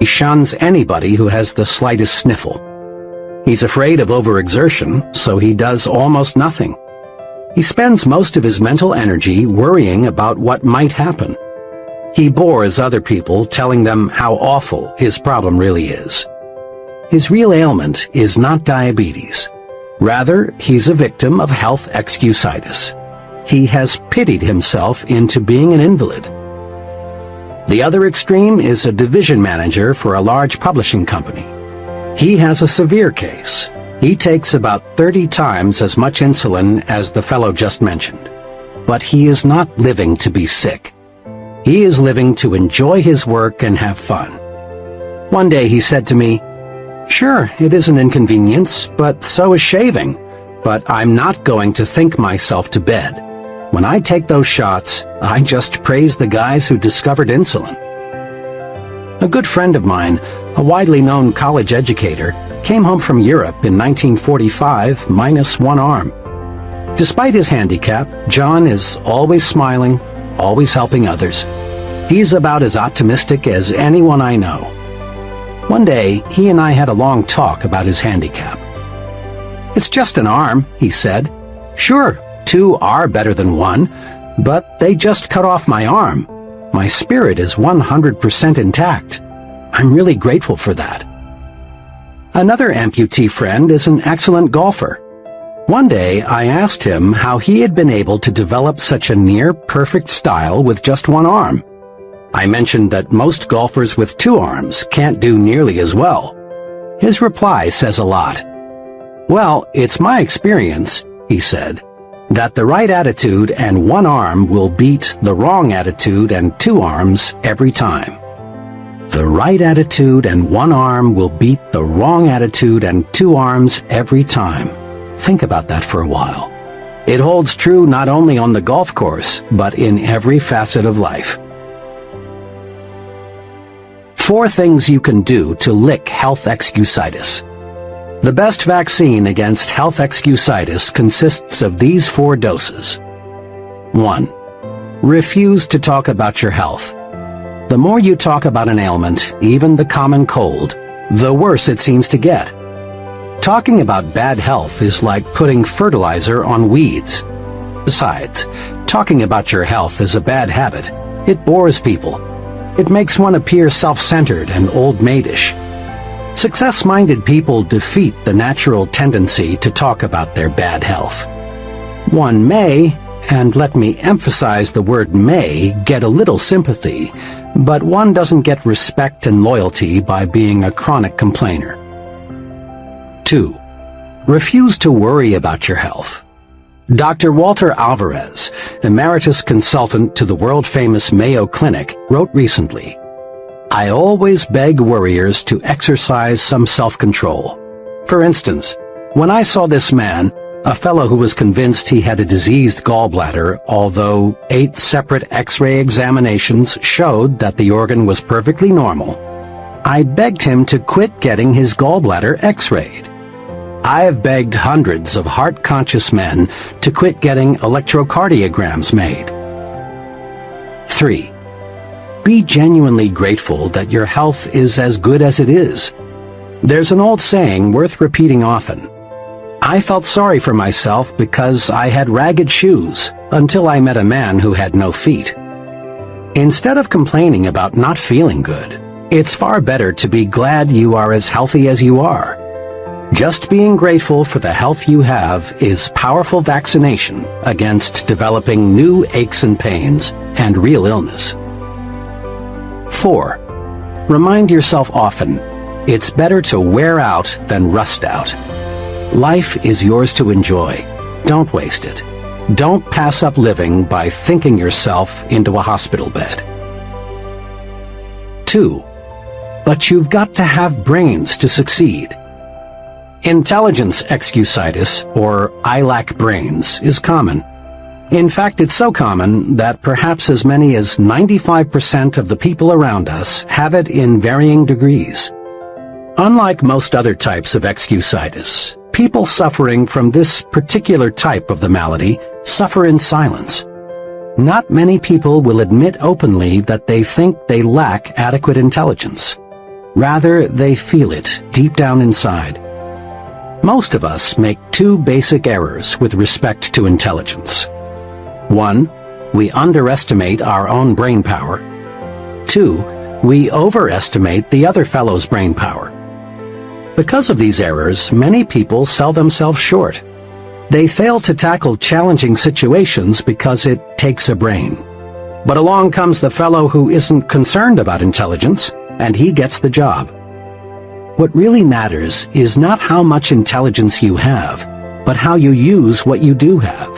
He shuns anybody who has the slightest sniffle. He's afraid of overexertion, so he does almost nothing. He spends most of his mental energy worrying about what might happen. He bores other people, telling them how awful his problem really is. His real ailment is not diabetes. Rather, he's a victim of health excusitis. He has pitied himself into being an invalid. The other extreme is a division manager for a large publishing company. He has a severe case. He takes about 30 times as much insulin as the fellow just mentioned. But he is not living to be sick. He is living to enjoy his work and have fun. One day he said to me, "Sure, it is an inconvenience, but so is shaving. But I'm not going to think myself to bed. When I take those shots, I just praise the guys who discovered insulin." A good friend of mine, a widely known college educator, came home from Europe in 1945 minus one arm. Despite his handicap, John is always smiling, always helping others. He's about as optimistic as anyone I know. One day, he and I had a long talk about his handicap. "It's just an arm," he said. "Sure, two are better than one, but they just cut off my arm. My spirit is 100% intact. I'm really grateful for that." Another amputee friend is an excellent golfer. One day, I asked him how he had been able to develop such a near-perfect style with just one arm. I mentioned that most golfers with two arms can't do nearly as well. His reply says a lot. "Well, it's my experience," he said, "that the right attitude and one arm will beat the wrong attitude and two arms every time." The right attitude and one arm will beat the wrong attitude and two arms every time. Think about that for a while. It holds true not only on the golf course, but in every facet of life. 4 things you can do to lick health excusitis. The best vaccine against health excusitis consists of these 4 doses. 1. Refuse to talk about your health. The more you talk about an ailment, even the common cold, the worse it seems to get. Talking about bad health is like putting fertilizer on weeds. Besides, talking about your health is a bad habit. It bores people. It makes one appear self-centered and old-maidish. Success-minded people defeat the natural tendency to talk about their bad health. One may, and let me emphasize the word may, get a little sympathy, but one doesn't get respect and loyalty by being a chronic complainer. 2. Refuse to worry about your health. Dr. Walter Alvarez, emeritus consultant to the world-famous Mayo Clinic, wrote recently, "I always beg worriers to exercise some self-control. For instance, when I saw this man, a fellow who was convinced he had a diseased gallbladder, although 8 separate X-ray examinations showed that the organ was perfectly normal, I begged him to quit getting his gallbladder X-rayed. I have begged hundreds of heart-conscious men to quit getting electrocardiograms made." 3. Be genuinely grateful that your health is as good as it is. There's an old saying worth repeating often. I felt sorry for myself because I had ragged shoes until I met a man who had no feet. Instead of complaining about not feeling good, it's far better to be glad you are as healthy as you are. Just being grateful for the health you have is powerful vaccination against developing new aches and pains and real illness. 4. Remind yourself often, it's better to wear out than rust out. Life is yours to enjoy. Don't waste it. Don't pass up living by thinking yourself into a hospital bed. 2. But you've got to have brains to succeed. Intelligence excusitis, or I lack brains, is common. In fact, it's so common that perhaps as many as 95% of the people around us have it in varying degrees. Unlike most other types of excusitis, people suffering from this particular type of the malady suffer in silence. Not many people will admit openly that they think they lack adequate intelligence. Rather, they feel it deep down inside. Most of us make two basic errors with respect to intelligence. 1. We underestimate our own brain power. 2. We overestimate the other fellow's brain power. Because of these errors, many people sell themselves short. They fail to tackle challenging situations because it takes a brain. But along comes the fellow who isn't concerned about intelligence, and he gets the job. What really matters is not how much intelligence you have, but how you use what you do have.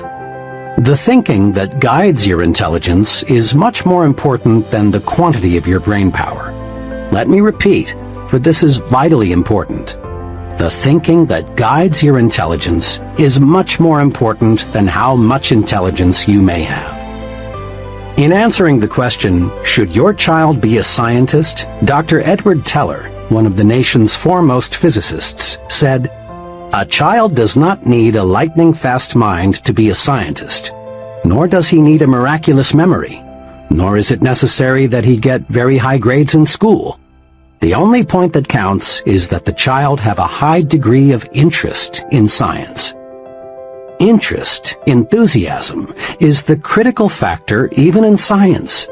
The thinking that guides your intelligence is much more important than the quantity of your brain power. Let me repeat, for this is vitally important. The thinking that guides your intelligence is much more important than how much intelligence you may have. In answering the question, should your child be a scientist, Dr. Edward Teller, one of the nation's foremost physicists, said, "A child does not need a lightning-fast mind to be a scientist, nor does he need a miraculous memory, nor is it necessary that he get very high grades in school. The only point that counts is that the child have a high degree of interest in science." Interest, enthusiasm, is the critical factor even in science.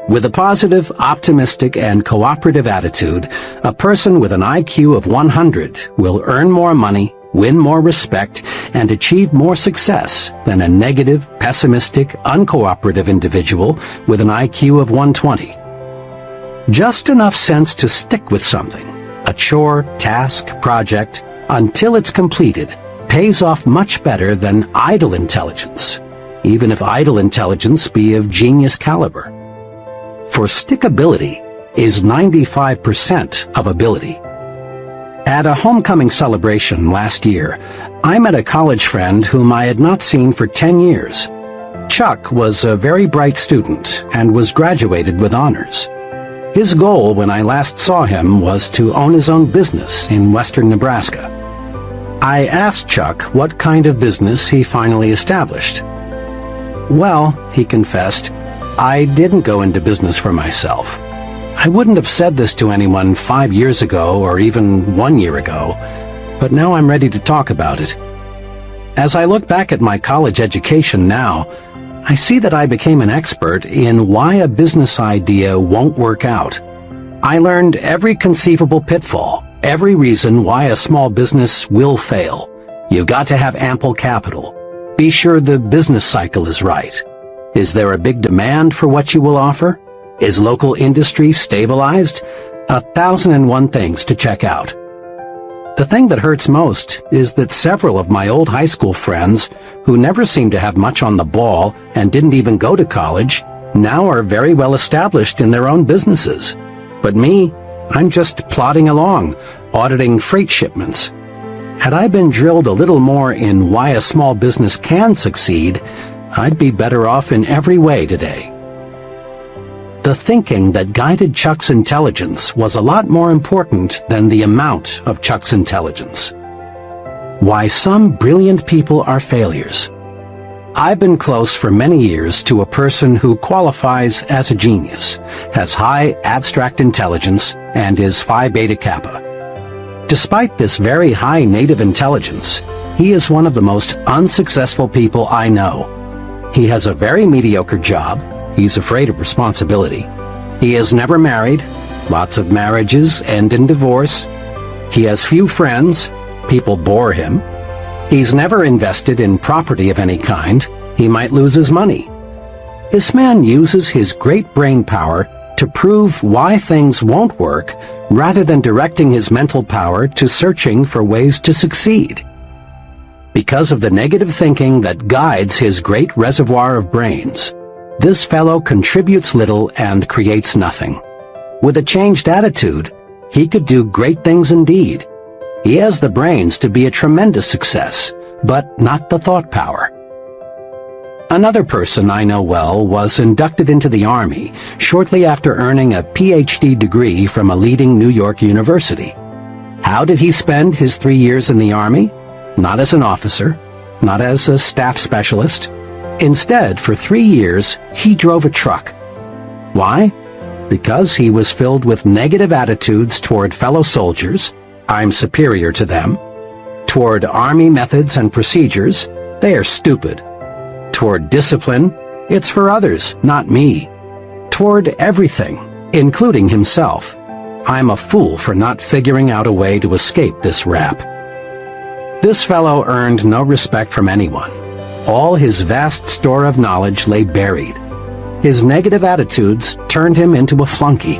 With a positive, optimistic, and cooperative attitude, a person with an IQ of 100 will earn more money, win more respect, and achieve more success than a negative, pessimistic, uncooperative individual with an IQ of 120. Just enough sense to stick with something, a chore, task, project, until it's completed, pays off much better than idle intelligence, even if idle intelligence be of genius caliber. For stickability is 95% of ability. At a homecoming celebration last year, I met a college friend whom I had not seen for 10 years. Chuck was a very bright student and was graduated with honors. His goal when I last saw him was to own his own business in western Nebraska. I asked Chuck what kind of business he finally established. "Well," he confessed, "I didn't go into business for myself. I wouldn't have said this to anyone 5 years ago or even 1 year ago, but now I'm ready to talk about it. As I look back at my college education now, I see that I became an expert in why a business idea won't work out. I learned every conceivable pitfall, every reason why a small business will fail. You've got to have ample capital. Be sure the business cycle is right. Is there a big demand for what you will offer? Is local industry stabilized? 1,001 things to check out. The thing that hurts most is that several of my old high school friends, who never seemed to have much on the ball and didn't even go to college, now are very well established in their own businesses. But me, I'm just plodding along, auditing freight shipments. Had I been drilled a little more in why a small business can succeed, I'd be better off in every way today. The thinking that guided Chuck's intelligence was a lot more important than the amount of Chuck's intelligence. Why some brilliant people are failures. I've been close for many years to a person who qualifies as a genius, has high abstract intelligence, and is Phi Beta Kappa. Despite this very high native intelligence, he is one of the most unsuccessful people I know. He has a very mediocre job. He's afraid of responsibility. He is never married. Lots of marriages end in divorce. He has few friends. People bore him. He's never invested in property of any kind. He might lose his money. This man uses his great brain power to prove why things won't work rather than directing his mental power to searching for ways to succeed. Because of the negative thinking that guides his great reservoir of brains, this fellow contributes little and creates nothing. With a changed attitude, he could do great things indeed. He has the brains to be a tremendous success, but not the thought power. Another person I know well was inducted into the Army shortly after earning a PhD degree from a leading New York university. How did he spend his 3 years in the Army? Not as an officer, not as a staff specialist. Instead, for 3 years, he drove a truck. Why? because he was filled with negative attitudes toward fellow soldiers, I'm superior to them. Toward army methods and procedures, they are stupid. Toward discipline, it's for others, not me. Toward everything, including himself, I'm a fool for not figuring out a way to escape this rap. This fellow earned no respect from anyone. All his vast store of knowledge lay buried. His negative attitudes turned him into a flunky.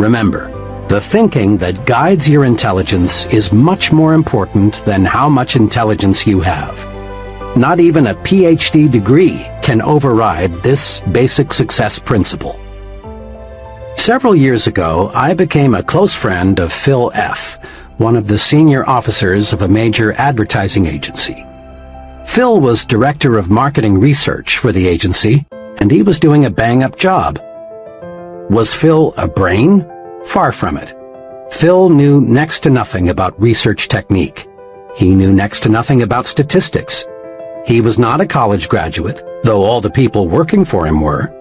Remember, the thinking that guides your intelligence is much more important than how much intelligence you have. Not even a PhD degree can override this basic success principle. Several years ago, I became a close friend of Phil F., one of the senior officers of a major advertising agency. Phil was director of marketing research for the agency, and he was doing a bang-up job. Was Phil a brain? Far from it. Phil knew next to nothing about research technique. He knew next to nothing about statistics. He was not a college graduate, though all the people working for him were.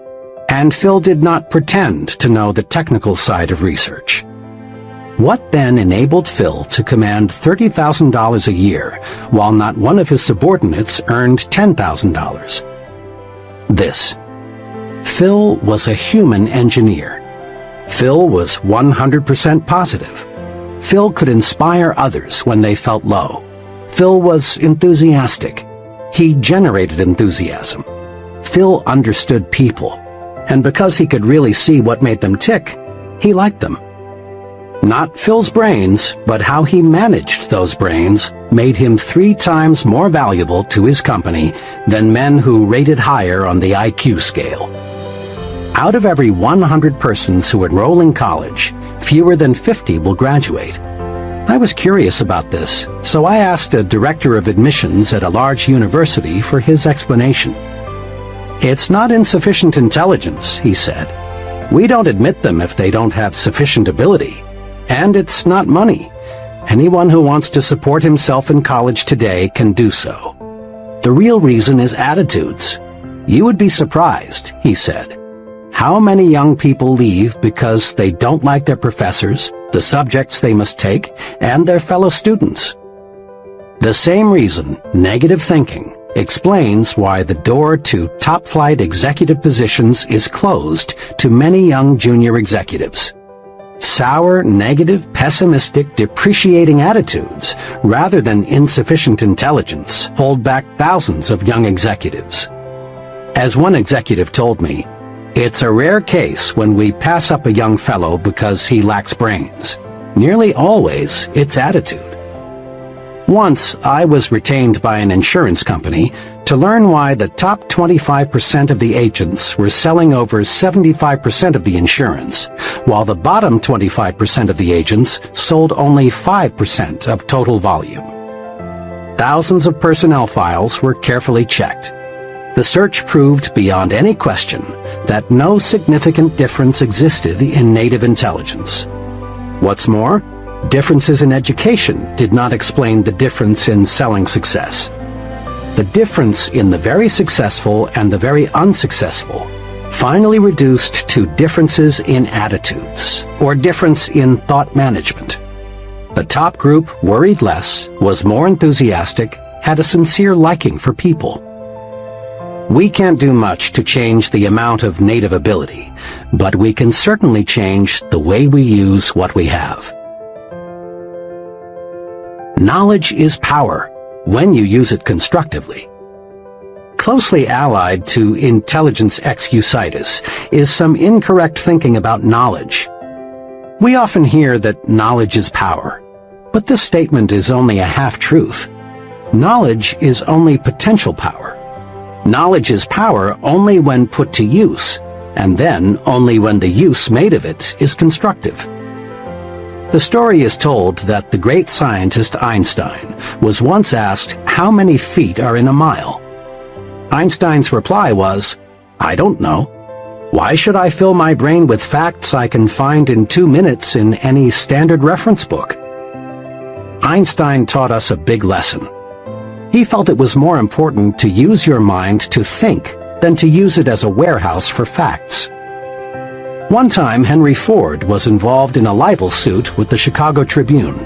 And Phil did not pretend to know the technical side of research. What then enabled Phil to command $30,000 a year, while not one of his subordinates earned $10,000? This. Phil was a human engineer. Phil was 100% positive. Phil could inspire others when they felt low. Phil was enthusiastic. He generated enthusiasm. Phil understood people, and because he could really see what made them tick, he liked them. Not Phil's brains, but how he managed those brains made him 3 times more valuable to his company than men who rated higher on the IQ scale. Out of every 100 persons who enroll in college, fewer than 50 will graduate. I was curious about this, so I asked a director of admissions at a large university for his explanation. It's not insufficient intelligence, he said. We don't admit them if they don't have sufficient ability. And it's not money. Anyone who wants to support himself in college today can do so. The real reason is attitudes. You would be surprised, he said, how many young people leave because they don't like their professors, the subjects they must take, and their fellow students. The same reason, negative thinking, explains why the door to top-flight executive positions is closed to many young junior executives. Sour, negative, pessimistic, depreciating attitudes, rather than insufficient intelligence, hold back thousands of young executives. As one executive told me, it's a rare case when we pass up a young fellow because he lacks brains. Nearly always, it's attitude. Once, I was retained by an insurance company to learn why the top 25% of the agents were selling over 75% of the insurance, while the bottom 25% of the agents sold only 5% of total volume. Thousands of personnel files were carefully checked. The search proved beyond any question that no significant difference existed in native intelligence. What's more, differences in education did not explain the difference in selling success. The difference in the very successful and the very unsuccessful finally reduced to differences in attitudes, or difference in thought management. The top group worried less, was more enthusiastic, had a sincere liking for people. We can't do much to change the amount of native ability, but we can certainly change the way we use what we have. Knowledge is power, when you use it constructively. Closely allied to intelligence excusitis is some incorrect thinking about knowledge. We often hear that knowledge is power, but this statement is only a half-truth. Knowledge is only potential power. Knowledge is power only when put to use, and then only when the use made of it is constructive. The story is told that the great scientist Einstein was once asked how many feet are in a mile. Einstein's reply was, "I don't know. Why should I fill my brain with facts I can find in 2 minutes in any standard reference book?" Einstein taught us a big lesson. He felt it was more important to use your mind to think than to use it as a warehouse for facts. One time, Henry Ford was involved in a libel suit with the Chicago Tribune.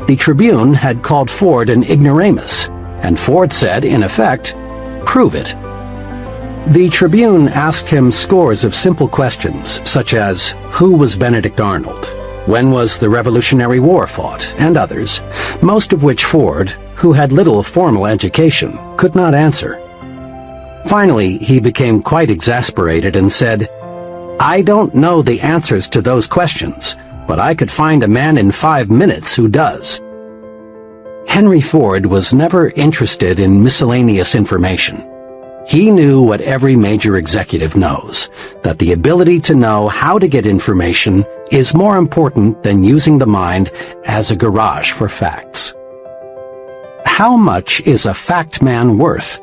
The Tribune had called Ford an ignoramus, and Ford said, in effect, "Prove it." The Tribune asked him scores of simple questions, such as, who was Benedict Arnold? When was the Revolutionary War fought? And others, most of which Ford, who had little formal education, could not answer. Finally, he became quite exasperated and said, "I don't know the answers to those questions, but I could find a man in 5 minutes who does." Henry Ford was never interested in miscellaneous information. He knew what every major executive knows, that the ability to know how to get information is more important than using the mind as a garage for facts. How much is a fact man worth?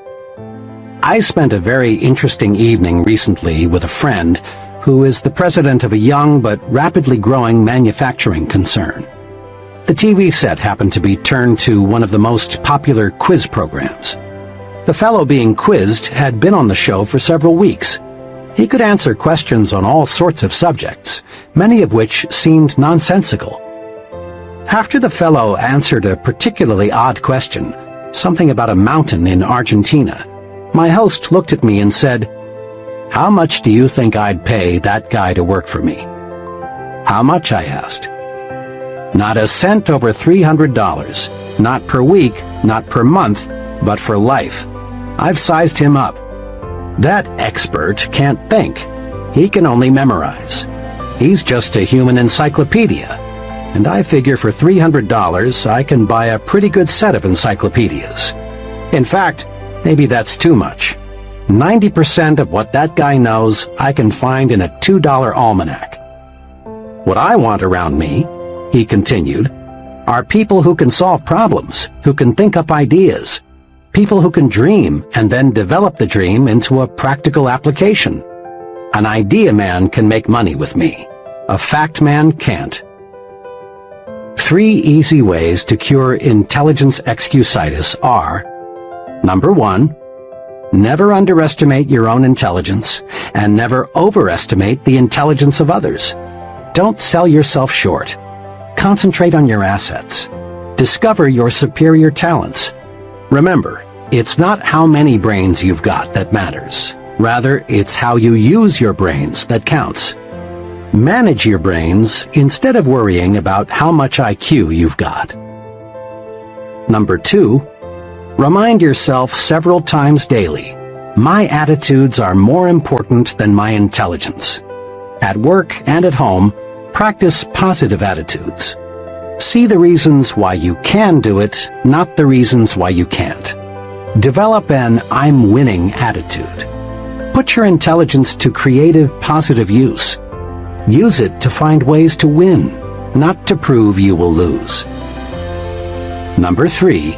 I spent a very interesting evening recently with a friend who is the president of a young but rapidly growing manufacturing concern. The TV set happened to be turned to one of the most popular quiz programs. The fellow being quizzed had been on the show for several weeks. He could answer questions on all sorts of subjects, many of which seemed nonsensical. After the fellow answered a particularly odd question, something about a mountain in Argentina, my host looked at me and said, "How much do you think I'd pay that guy to work for me?" "How much?" I asked. "Not a cent over $300, not per week, not per month, but for life. I've sized him up. That expert can't think. He can only memorize. He's just a human encyclopedia. And I figure for $300 I can buy a pretty good set of encyclopedias. In fact, maybe that's too much. 90% of what that guy knows I can find in a $2 almanac. What I want around me," he continued, "are people who can solve problems, who can think up ideas, people who can dream and then develop the dream into a practical application. An idea man can make money with me. A fact man can't." 3 easy ways to cure intelligence excusitis are: Number 1, never underestimate your own intelligence, and never overestimate the intelligence of others. Don't sell yourself short. Concentrate on your assets. Discover your superior talents. Remember, it's not how many brains you've got that matters. Rather, it's how you use your brains that counts. Manage your brains instead of worrying about how much IQ you've got. Number 2, remind yourself several times daily, my attitudes are more important than my intelligence. At work and at home, practice positive attitudes. See the reasons why you can do it, not the reasons why you can't. Develop an "I'm winning" attitude. Put your intelligence to creative, positive use. Use it to find ways to win, not to prove you will lose. Number 3,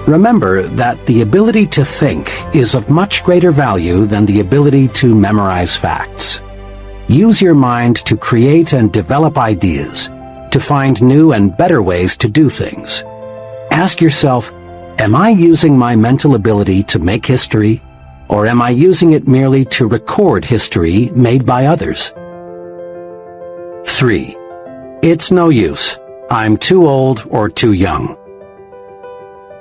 remember that the ability to think is of much greater value than the ability to memorize facts. Use your mind to create and develop ideas, to find new and better ways to do things. Ask yourself, am I using my mental ability to make history, or am I using it merely to record history made by others? 3. It's no use. I'm too old or too young.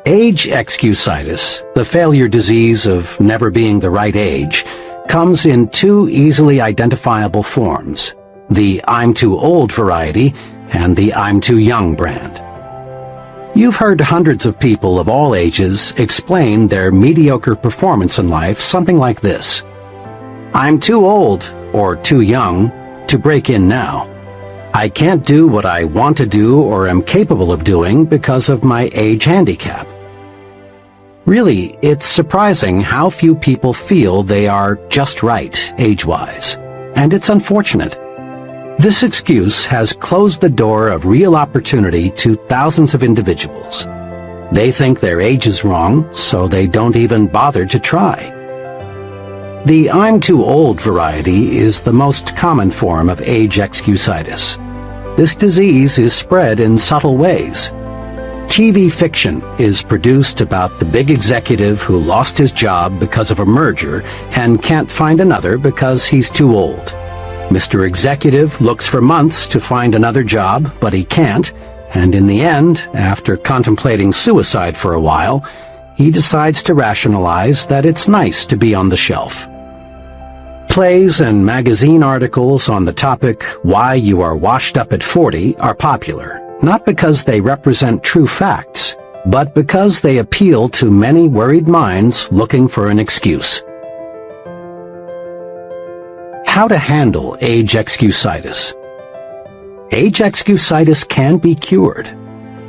Age excusitis, the failure disease of never being the right age, comes in 2 easily identifiable forms, the "I'm too old" variety and the "I'm too young" brand. You've heard hundreds of people of all ages explain their mediocre performance in life something like this: "I'm too old or too young to break in now. I can't do what I want to do or am capable of doing because of my age handicap." Really, it's surprising how few people feel they are just right, age-wise, and it's unfortunate. This excuse has closed the door of real opportunity to thousands of individuals. They think their age is wrong, so they don't even bother to try. The "I'm too old" variety is the most common form of age excusitis. This disease is spread in subtle ways. TV fiction is produced about the big executive who lost his job because of a merger and can't find another because he's too old. Mr. Executive looks for months to find another job, but he can't, and in the end, after contemplating suicide for a while, he decides to rationalize that it's nice to be on the shelf. Plays and magazine articles on the topic "Why You Are Washed Up at 40" are popular, not because they represent true facts, but because they appeal to many worried minds looking for an excuse. How to handle age excusitis. Age excusitis can be cured.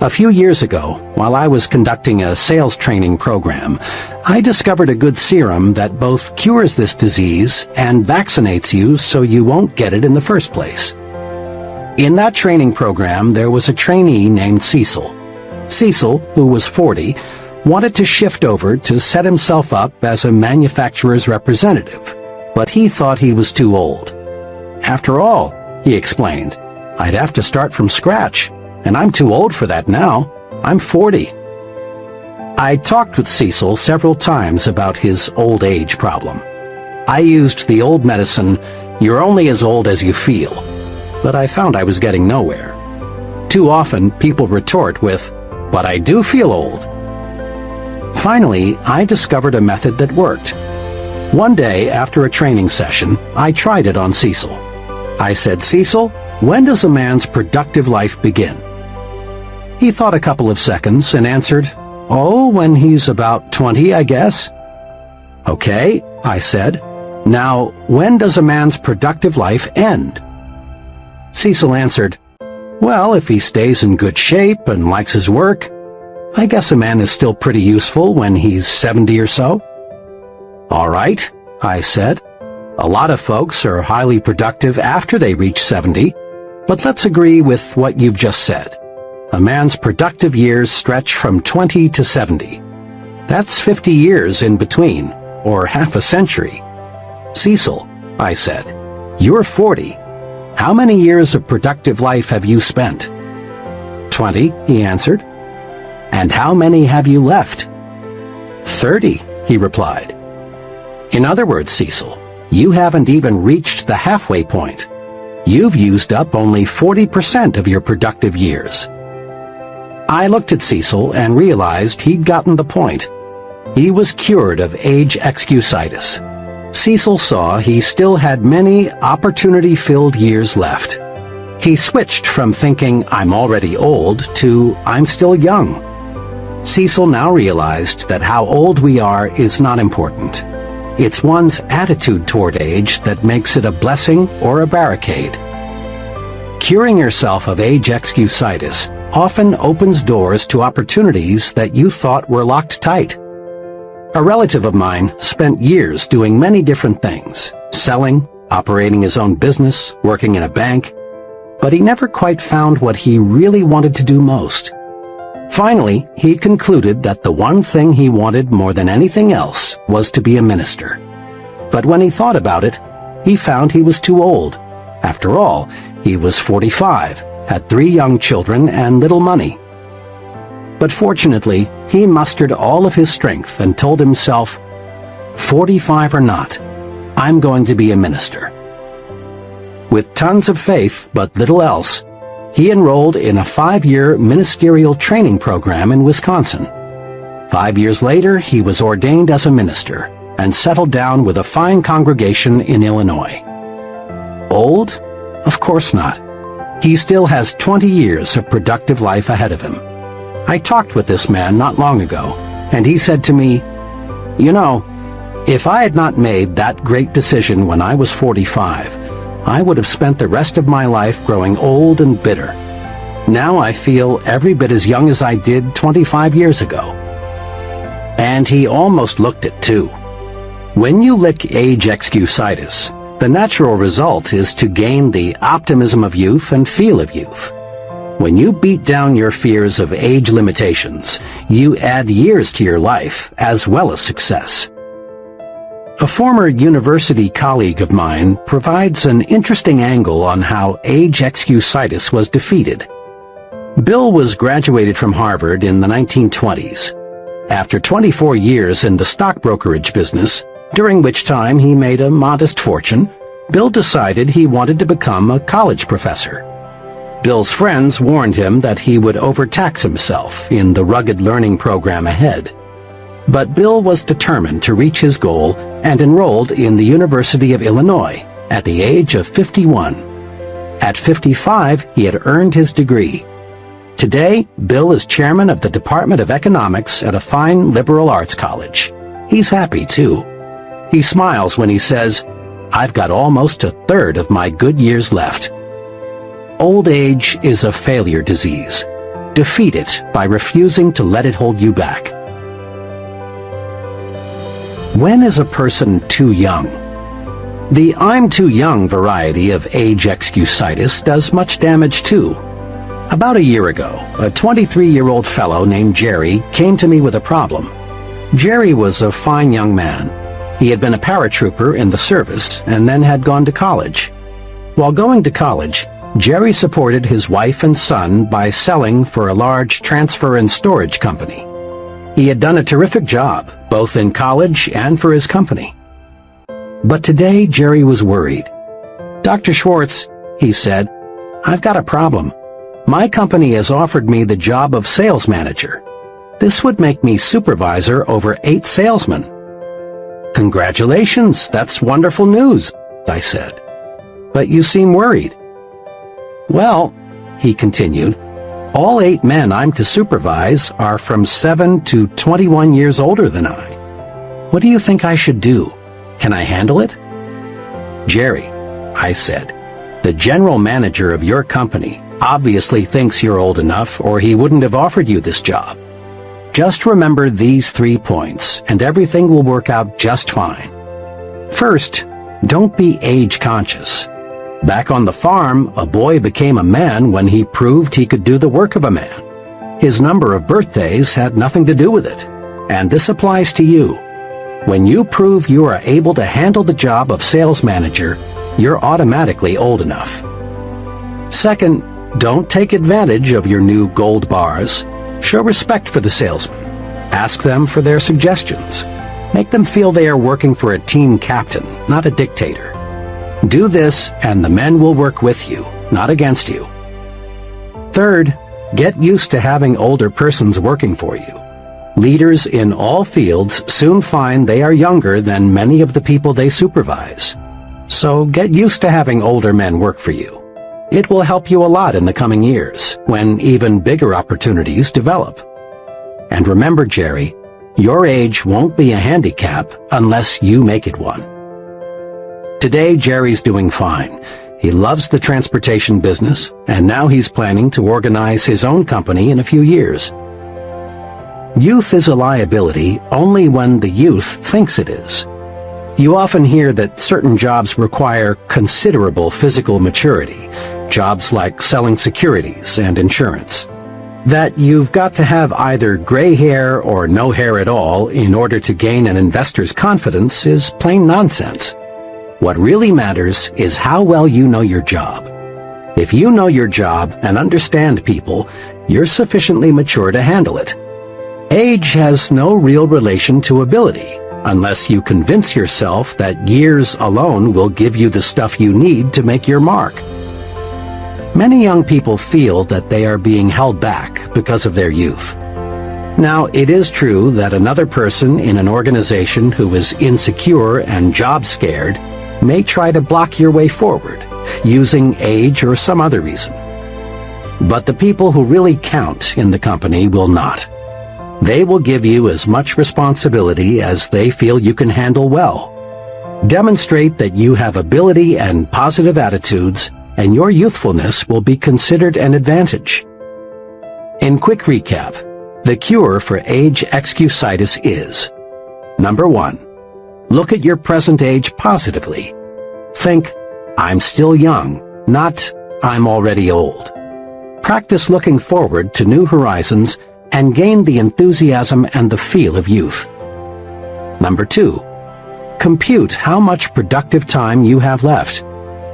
A few years ago, while I was conducting a sales training program, I discovered a good serum that both cures this disease and vaccinates you so you won't get it in the first place. In that training program, there was a trainee named Cecil. Cecil, who was 40, wanted to shift over to set himself up as a manufacturer's representative, but he thought he was too old. After all, he explained, I'd have to start from scratch, and I'm too old for that now. I'm 40. I talked with Cecil several times about his old age problem. I used the old medicine, "You're only as old as you feel," but I found I was getting nowhere. Too often, people retort with, "But I do feel old." Finally, I discovered a method that worked. One day, after a training session, I tried it on Cecil. I said, "Cecil, when does a man's productive life begin?" He thought a couple of seconds and answered, "Oh, when he's about 20, I guess." "Okay," I said. "Now, when does a man's productive life end?" Cecil answered, "Well, if he stays in good shape and likes his work, I guess a man is still pretty useful when he's 70 or so." "All right," I said. "A lot of folks are highly productive after they reach 70, but let's agree with what you've just said. A man's productive years stretch from 20 to 70. That's 50 years in between, or half a century." "Cecil," I said, "you're 40. How many years of productive life have you spent?" 20, he answered. "And how many have you left?" 30, he replied. "In other words, Cecil, you haven't even reached the halfway point. You've used up only 40% of your productive years." I looked at Cecil and realized he'd gotten the point. He was cured of age excusitis. Cecil saw he still had many opportunity-filled years left. He switched from thinking, "I'm already old," to "I'm still young." Cecil now realized that how old we are is not important. It's one's attitude toward age that makes it a blessing or a barricade. Curing yourself of age excusitis often opens doors to opportunities that you thought were locked tight. A relative of mine spent years doing many different things, selling, operating his own business, working in a bank, but he never quite found what he really wanted to do most. Finally, he concluded that the one thing he wanted more than anything else was to be a minister. But when he thought about it, he found he was too old. After all, he was 45, had 3 young children and little money. But fortunately, he mustered all of his strength and told himself, 45 or not, I'm going to be a minister. With tons of faith but little else, he enrolled in a 5-year ministerial training program in Wisconsin. 5 years later, he was ordained as a minister and settled down with a fine congregation in Illinois. Old? Of course not. He still has 20 years of productive life ahead of him. I talked with this man not long ago, and he said to me, "You know, if I had not made that great decision when I was 45, I would have spent the rest of my life growing old and bitter. Now I feel every bit as young as I did 25 years ago." And he almost looked it too. When you lick age excusitis, the natural result is to gain the optimism of youth and feel of youth. When you beat down your fears of age limitations, you add years to your life as well as success. A former university colleague of mine provides an interesting angle on how age excusitis was defeated. Bill was graduated from Harvard in the 1920s. After 24 years in the stock brokerage business, during which time he made a modest fortune, Bill decided he wanted to become a college professor. Bill's friends warned him that he would overtax himself in the rugged learning program ahead. But Bill was determined to reach his goal and enrolled in the University of Illinois at the age of 51. At 55, he had earned his degree. Today, Bill is chairman of the Department of Economics at a fine liberal arts college. He's happy, too. He smiles when he says, "I've got almost a third of my good years left." Old age is a failure disease. Defeat it by refusing to let it hold you back. When is a person too young? The "I'm too young" variety of age excusitis does much damage too. About a year ago, a 23-year-old fellow named Jerry came to me with a problem. Jerry was a fine young man. He had been a paratrooper in the service and then had gone to college. While going to college, Jerry supported his wife and son by selling for a large transfer and storage company. He had done a terrific job, both in college and for his company. But today, Jerry was worried. "Dr. Schwartz," he said, "I've got a problem. My company has offered me the job of sales manager. This would make me supervisor over 8 salesmen." "Congratulations, that's wonderful news," I said. "But you seem worried." "Well," he continued, "all 8 men I'm to supervise are from 7 to 21 years older than I. What do you think I should do? Can I handle it?" "Jerry," I said, "the general manager of your company obviously thinks you're old enough or he wouldn't have offered you this job. Just remember these 3 points and everything will work out just fine. First, don't be age conscious. Back on the farm, a boy became a man when he proved he could do the work of a man. His number of birthdays had nothing to do with it, and this applies to you. When you prove you are able to handle the job of sales manager, you're automatically old enough. Second, don't take advantage of your new gold bars. Show respect for the salesman. Ask them for their suggestions. Make them feel they are working for a team captain, not a dictator. Do this, and the men will work with you, not against you. Third, get used to having older persons working for you. Leaders in all fields soon find they are younger than many of the people they supervise. So get used to having older men work for you. It will help you a lot in the coming years, when even bigger opportunities develop. And remember, Jerry, your age won't be a handicap unless you make it one. Today, Jerry's doing fine. He loves the transportation business, and now he's planning to organize his own company in a few years. Youth is a liability only when the youth thinks it is. You often hear that certain jobs require considerable physical maturity, jobs like selling securities and insurance. That you've got to have either gray hair or no hair at all in order to gain an investor's confidence is plain nonsense. What really matters is how well you know your job. If you know your job and understand people, you're sufficiently mature to handle it. Age has no real relation to ability, unless you convince yourself that years alone will give you the stuff you need to make your mark. Many young people feel that they are being held back because of their youth. Now, it is true that another person in an organization who is insecure and job-scared may try to block your way forward, using age or some other reason. But the people who really count in the company will not. They will give you as much responsibility as they feel you can handle well. Demonstrate that you have ability and positive attitudes, and your youthfulness will be considered an advantage. In quick recap, the cure for age excusitis is: Number 1. Look at your present age positively. Think, "I'm still young," not "I'm already old." Practice looking forward to new horizons and gain the enthusiasm and the feel of youth. Number 2. Compute how much productive time you have left.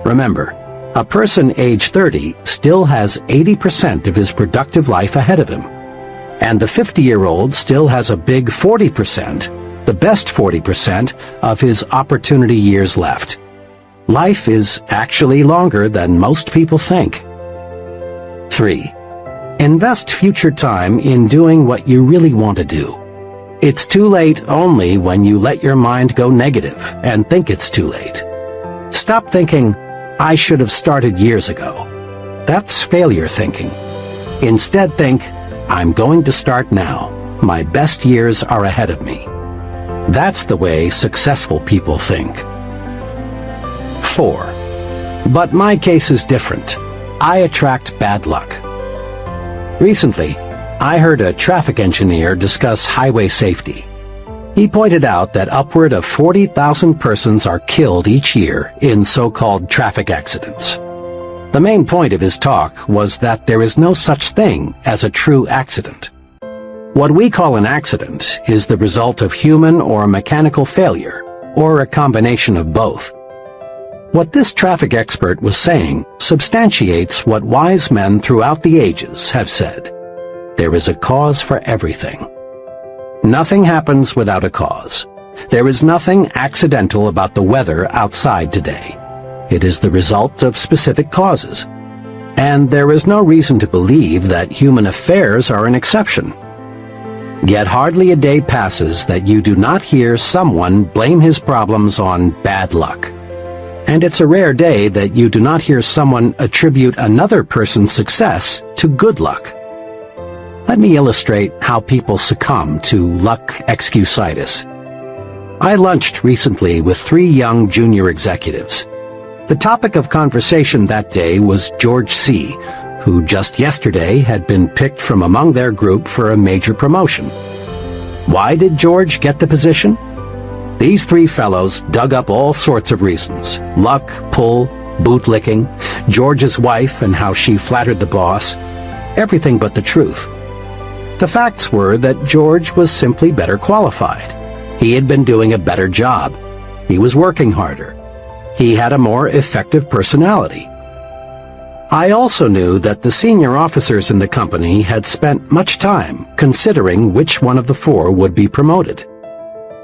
Remember, a person age 30 still has 80% of his productive life ahead of him. And the 50-year-old still has a big 40%, the best 40% of his opportunity years left. Life is actually longer than most people think. 3. Invest future time in doing what you really want to do. It's too late only when you let your mind go negative and think it's too late. Stop thinking, "I should have started years ago." That's failure thinking. Instead think, "I'm going to start now. My best years are ahead of me." That's the way successful people think. 4. But my case is different. I attract bad luck. Recently, I heard a traffic engineer discuss highway safety. He pointed out that upward of 40,000 persons are killed each year in so-called traffic accidents. The main point of his talk was that there is no such thing as a true accident. What we call an accident is the result of human or mechanical failure, or a combination of both. What this traffic expert was saying substantiates what wise men throughout the ages have said. There is a cause for everything. Nothing happens without a cause. There is nothing accidental about the weather outside today. It is the result of specific causes. And there is no reason to believe that human affairs are an exception. Yet hardly a day passes that you do not hear someone blame his problems on bad luck. And it's a rare day that you do not hear someone attribute another person's success to good luck. Let me illustrate how people succumb to luck excusitis. I lunched recently with 3 young junior executives. The topic of conversation that day was George C., who just yesterday had been picked from among their group for a major promotion. Why did George get the position? These 3 fellows dug up all sorts of reasons: luck, pull, bootlicking, George's wife and how she flattered the boss, everything but the truth. The facts were that George was simply better qualified. He had been doing a better job. He was working harder. He had a more effective personality. I also knew that the senior officers in the company had spent much time considering which one of the 4 would be promoted.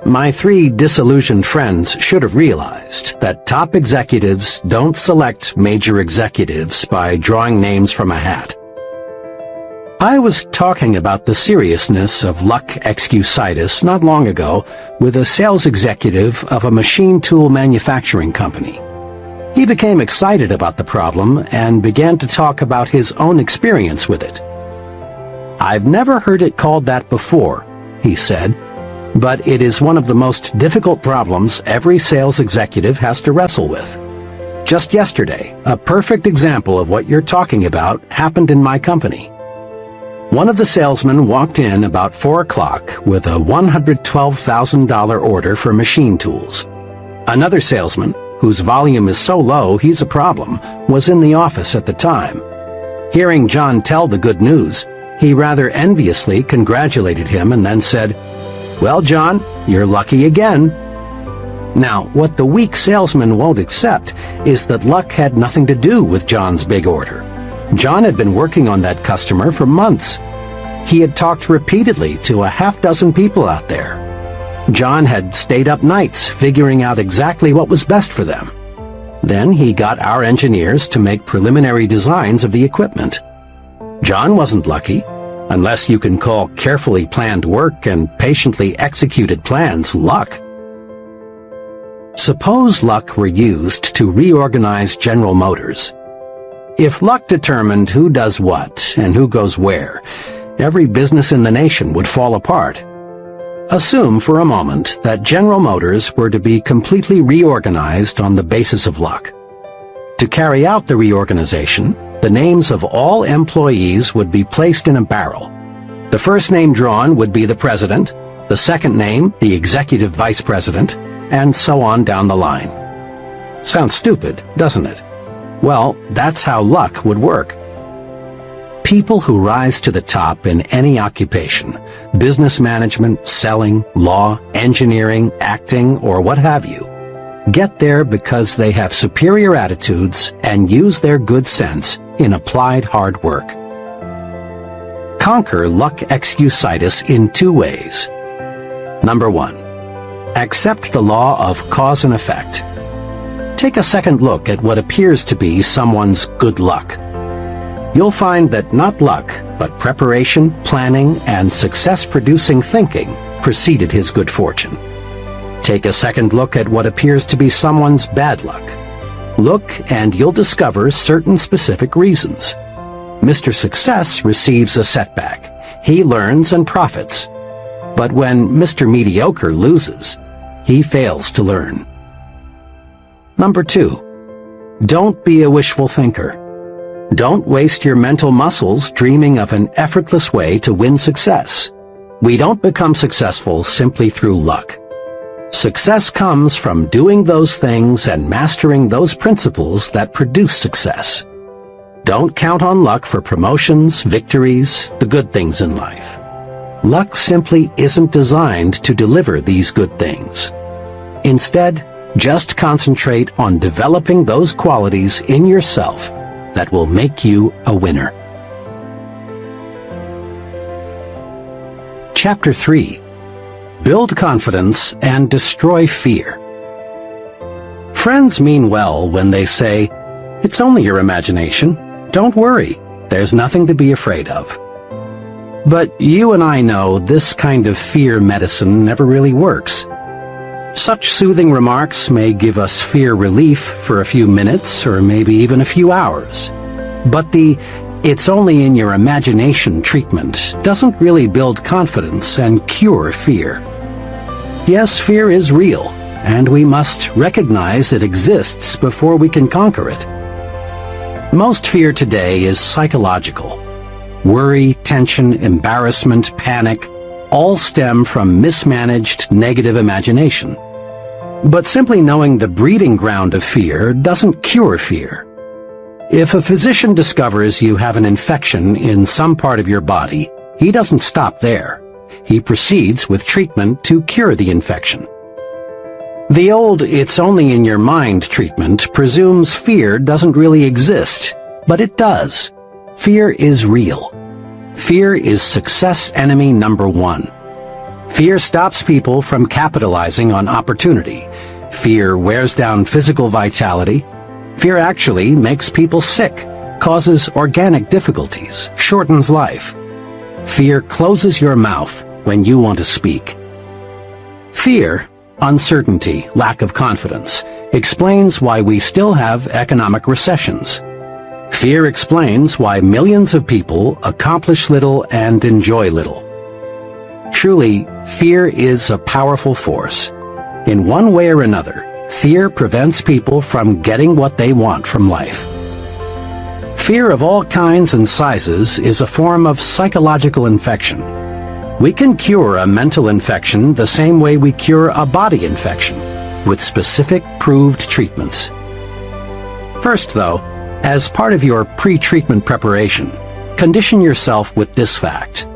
My 3 disillusioned friends should have realized that top executives don't select major executives by drawing names from a hat. I was talking about the seriousness of luck excusitis not long ago with a sales executive of a machine tool manufacturing company. He became excited about the problem and began to talk about his own experience with it. "I've never heard it called that before," he said, "but it is one of the most difficult problems every sales executive has to wrestle with. Just yesterday, a perfect example of what you're talking about happened in my company. One of the salesmen walked in about 4 o'clock with a $112,000 order for machine tools. Another salesman, whose volume is so low he's a problem, was in the office at the time. Hearing John tell the good news, he rather enviously congratulated him and then said, "Well, John, you're lucky again." Now, what the weak salesman won't accept is that luck had nothing to do with John's big order. John had been working on that customer for months. He had talked repeatedly to a half-dozen people out there. John had stayed up nights figuring out exactly what was best for them. Then he got our engineers to make preliminary designs of the equipment. John wasn't lucky, unless you can call carefully planned work and patiently executed plans luck. Suppose luck were used to reorganize General Motors. If luck determined who does what and who goes where, every business in the nation would fall apart. Assume for a moment that General Motors were to be completely reorganized on the basis of luck. To carry out the reorganization, the names of all employees would be placed in a barrel. The first name drawn would be the president, the second name the executive vice president, and so on down the line. Sounds stupid, doesn't it? Well, that's how luck would work. People who rise to the top in any occupation, business management, selling, law, engineering, acting, or what have you, get there because they have superior attitudes and use their good sense in applied hard work. Conquer luck excusitis in 2 ways. Number 1. Accept the law of cause and effect. Take a second look at what appears to be someone's good luck. You'll find that not luck, but preparation, planning, and success-producing thinking preceded his good fortune. Take a second look at what appears to be someone's bad luck. Look, and you'll discover certain specific reasons. Mr. Success receives a setback. He learns and profits. But when Mr. Mediocre loses, he fails to learn. Number 2, don't be a wishful thinker. Don't waste your mental muscles dreaming of an effortless way to win success. We don't become successful simply through luck. Success comes from doing those things and mastering those principles that produce success. Don't count on luck for promotions, victories, the good things in life. Luck simply isn't designed to deliver these good things. Instead, just concentrate on developing those qualities in yourself that will make you a winner. Chapter 3. Build confidence and destroy fear. Friends mean well when they say, "It's only your imagination. Don't worry. There's nothing to be afraid of." But you and I know this kind of fear medicine never really works. Such soothing remarks may give us fear relief for a few minutes or maybe even a few hours. But the "it's only in your imagination" treatment doesn't really build confidence and cure fear. Yes, fear is real, and we must recognize it exists before we can conquer it. Most fear today is psychological. Worry, tension, embarrassment, panic all stem from mismanaged negative imagination. But simply knowing the breeding ground of fear doesn't cure fear. If a physician discovers you have an infection in some part of your body, he doesn't stop there. He proceeds with treatment to cure the infection. The old "it's only in your mind" treatment presumes fear doesn't really exist, but it does. Fear is real. Fear is success enemy number 1. Fear stops people from capitalizing on opportunity. Fear wears down physical vitality. Fear actually makes people sick, causes organic difficulties, shortens life. Fear closes your mouth when you want to speak. Fear, uncertainty, lack of confidence, explains why we still have economic recessions. Fear explains why millions of people accomplish little and enjoy little. Truly, fear is a powerful force. In one way or another, fear prevents people from getting what they want from life. Fear of all kinds and sizes is a form of psychological infection. We can cure a mental infection the same way we cure a body infection, with specific proved treatments. First, though, as part of your pre-treatment preparation, condition yourself with this fact.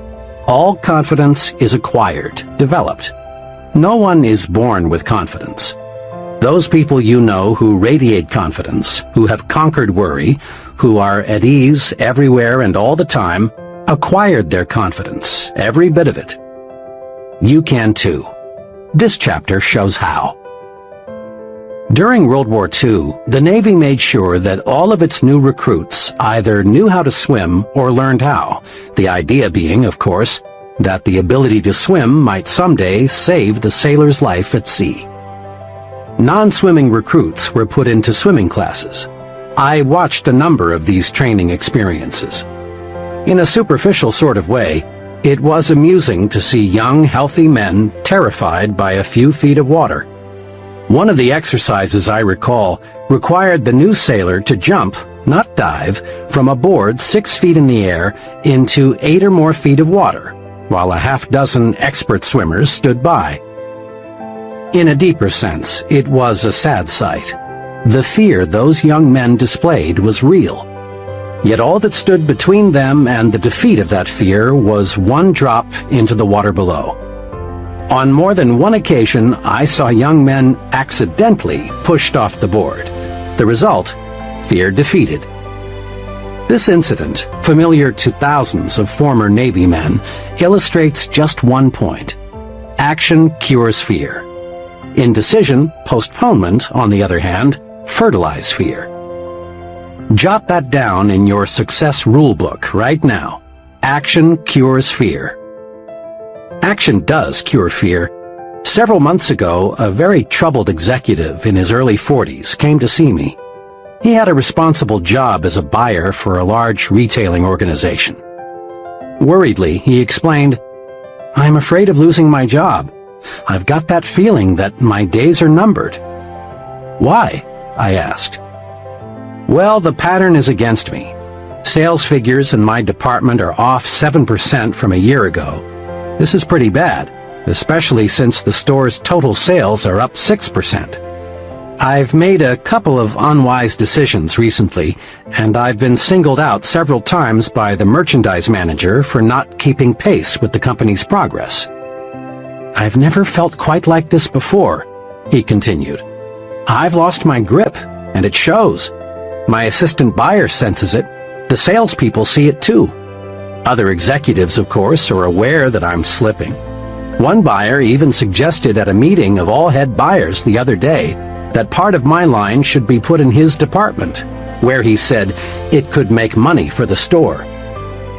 All confidence is acquired, developed. No one is born with confidence. Those people you know who radiate confidence, who have conquered worry, who are at ease everywhere and all the time, acquired their confidence, every bit of it. You can too. This chapter shows how. During World War II, the Navy made sure that all of its new recruits either knew how to swim or learned how, the idea being, of course, that the ability to swim might someday save the sailor's life at sea. Non-swimming recruits were put into swimming classes. I watched a number of these training experiences. In a superficial sort of way, it was amusing to see young, healthy men terrified by a few feet of water. One of the exercises I recall required the new sailor to jump, not dive, from a board 6 feet in the air into 8 or more feet of water, while a half-dozen expert swimmers stood by. In a deeper sense, it was a sad sight. The fear those young men displayed was real. Yet all that stood between them and the defeat of that fear was one drop into the water below. On more than one occasion, I saw young men accidentally pushed off the board. The result, fear defeated. This incident, familiar to thousands of former Navy men, illustrates just one point. Action cures fear. Indecision, postponement, on the other hand, fertilize fear. Jot that down in your success rulebook right now. Action cures fear. Action does cure fear. Several months ago, a very troubled executive in his early 40s came to see me. He had a responsible job as a buyer for a large retailing organization. Worriedly, he explained, "I'm afraid of losing my job. I've got that feeling that my days are numbered." "Why?" I asked. "Well, the pattern is against me. Sales figures in my department are off 7% from a year ago. This is pretty bad, especially since the store's total sales are up 6%. I've made a couple of unwise decisions recently, and I've been singled out several times by the merchandise manager for not keeping pace with the company's progress." "I've never felt quite like this before," he continued. "I've lost my grip, and it shows. My assistant buyer senses it. The salespeople see it too. Other executives, of course, are aware that I'm slipping. One buyer even suggested at a meeting of all head buyers the other day that part of my line should be put in his department, where he said it could make money for the store.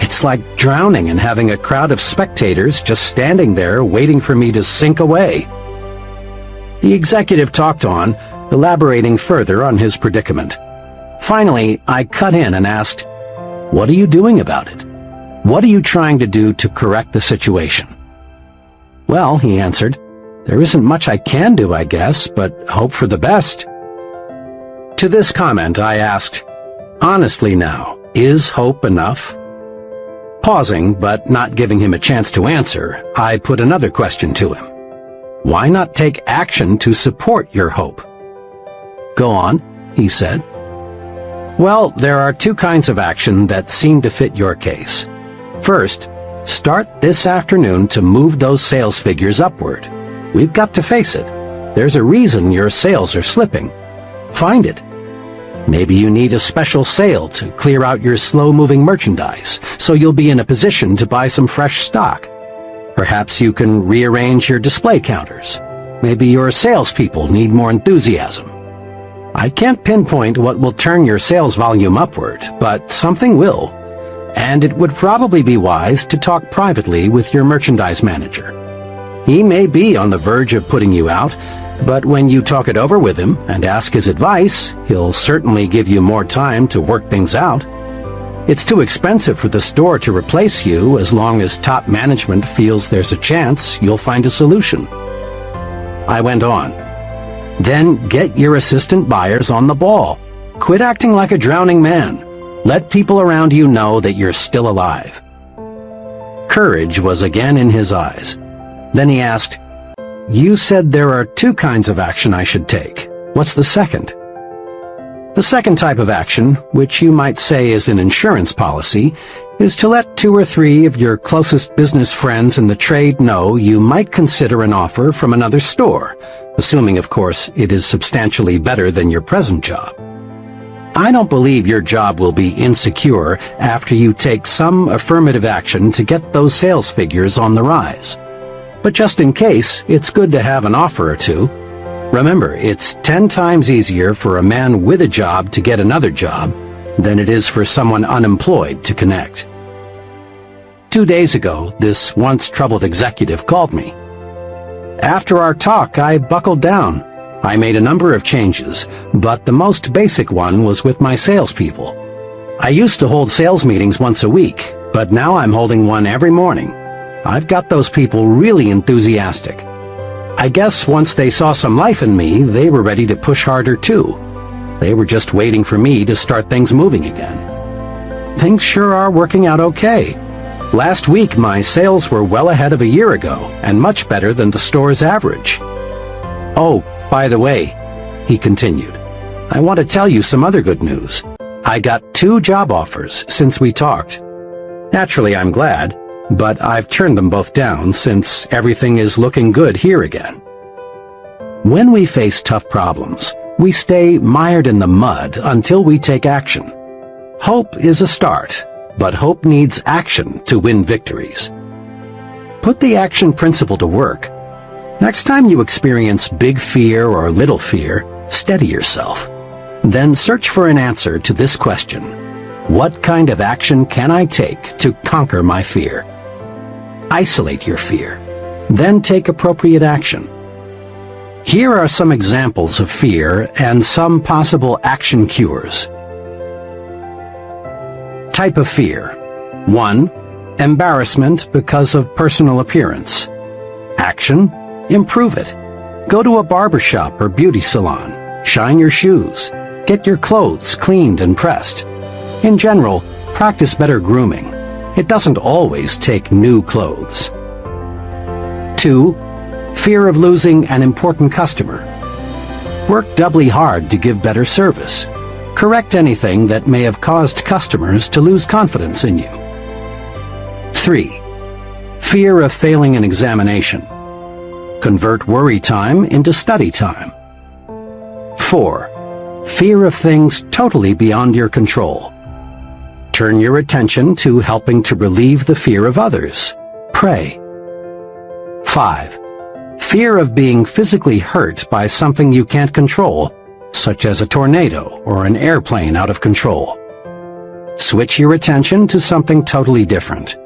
It's like drowning and having a crowd of spectators just standing there waiting for me to sink away." The executive talked on, elaborating further on his predicament. Finally, I cut in and asked, "What are you doing about it? What are you trying to do to correct the situation?" "Well," he answered, "there isn't much I can do, I guess, but hope for the best." To this comment, I asked, "Honestly now, is hope enough?" Pausing, but not giving him a chance to answer, I put another question to him. "Why not take action to support your hope?" "Go on," he said. "Well, there are two kinds of action that seem to fit your case. First, start this afternoon to move those sales figures upward. We've got to face it. There's a reason your sales are slipping. Find it. Maybe you need a special sale to clear out your slow-moving merchandise, so you'll be in a position to buy some fresh stock. Perhaps you can rearrange your display counters. Maybe your salespeople need more enthusiasm. I can't pinpoint what will turn your sales volume upward, but something will. And it would probably be wise to talk privately with your merchandise manager. He may be on the verge of putting you out, but when you talk it over with him and ask his advice, he'll certainly give you more time to work things out. It's too expensive for the store to replace you as long as top management feels there's a chance you'll find a solution." I went on. "Then get your assistant buyers on the ball. Quit acting like a drowning man. Let people around you know that you're still alive." Courage was again in his eyes. Then he asked, "You said there are two kinds of action I should take. What's the second?" "The second type of action, which you might say is an insurance policy, is to let 2 or 3 of your closest business friends in the trade know you might consider an offer from another store, assuming, of course, it is substantially better than your present job. I don't believe your job will be insecure after you take some affirmative action to get those sales figures on the rise. But just in case, it's good to have an offer or two. Remember, it's 10 times easier for a man with a job to get another job than it is for someone unemployed to connect." 2 days ago, this once troubled executive called me. After our talk, I buckled down. I made a number of changes, but the most basic one was with my salespeople. I used to hold sales meetings once a week, but now I'm holding one every morning. I've got those people really enthusiastic. I guess once they saw some life in me, they were ready to push harder too. They were just waiting for me to start things moving again. Things sure are working out okay. Last week, my sales were well ahead of a year ago, and much better than the store's average. "Oh, by the way," he continued, "I want to tell you some other good news. I got 2 job offers since we talked. Naturally, I'm glad, but I've turned them both down since everything is looking good here again." When we face tough problems, we stay mired in the mud until we take action. Hope is a start, but hope needs action to win victories. Put the action principle to work. Next time you experience big fear or little fear, steady yourself. Then search for an answer to this question. What kind of action can I take to conquer my fear? Isolate your fear. Then take appropriate action. Here are some examples of fear and some possible action cures. Type of fear. 1. Embarrassment because of personal appearance. Action. Improve it. Go to a barbershop or beauty salon. Shine your shoes. Get your clothes cleaned and pressed. In general, practice better grooming. It doesn't always take new clothes. 2. Fear of losing an important customer. Work doubly hard to give better service. Correct anything that may have caused customers to lose confidence in you. 3. Fear of failing an examination. Convert worry time into study time. 4. Fear of things totally beyond your control. Turn your attention to helping to relieve the fear of others. Pray. 5. Fear of being physically hurt by something you can't control, such as a tornado or an airplane out of control. Switch your attention to something totally different.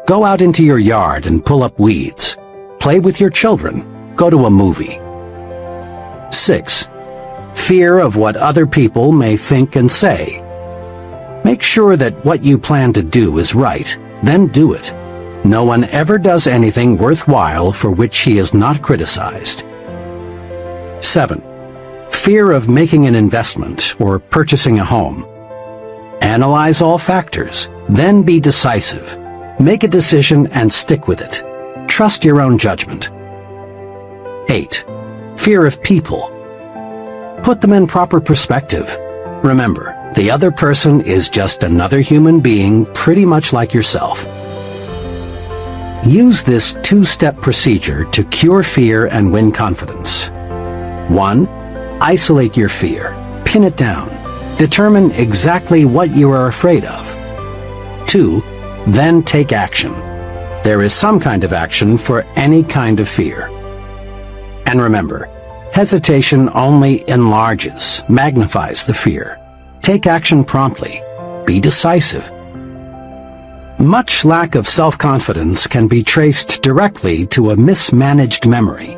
Go out into your yard and pull up weeds. Play with your children. Go to a movie. 6. Fear of what other people may think and say. Make sure that what you plan to do is right, then do it. No one ever does anything worthwhile for which he is not criticized. 7. Fear of making an investment or purchasing a home. Analyze all factors, then be decisive. Make a decision and stick with it. Trust your own judgment. 8. Fear of people. Put them in proper perspective. Remember, the other person is just another human being pretty much like yourself. Use this two-step procedure to cure fear and win confidence. 1. Isolate your fear. Pin it down. Determine exactly what you are afraid of. 2. Then take action. There is some kind of action for any kind of fear. And remember, hesitation only enlarges, magnifies the fear. Take action promptly. Be decisive. Much lack of self-confidence can be traced directly to a mismanaged memory.